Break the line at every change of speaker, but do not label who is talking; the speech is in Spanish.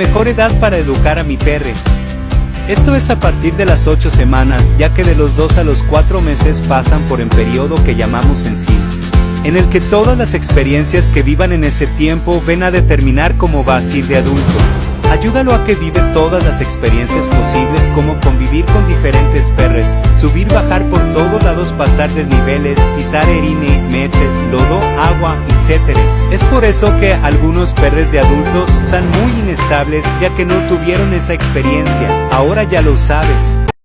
Mejor edad para educar a mi perre. Esto es a partir de las 8 semanas, ya que de los 2 a los 4 meses pasan por un periodo que llamamos ensino, en el que todas las experiencias que vivan en ese tiempo ven a determinar cómo va a ser de adulto. Ayúdalo a que vive todas las experiencias posibles, como convivir con diferentes perres, subir, bajar por todos lados, pasar desniveles, pisar erine, meter, lodo, agua, etc. Es por eso que algunos perres de adultos son muy inestables, ya que no tuvieron esa experiencia. Ahora ya lo sabes.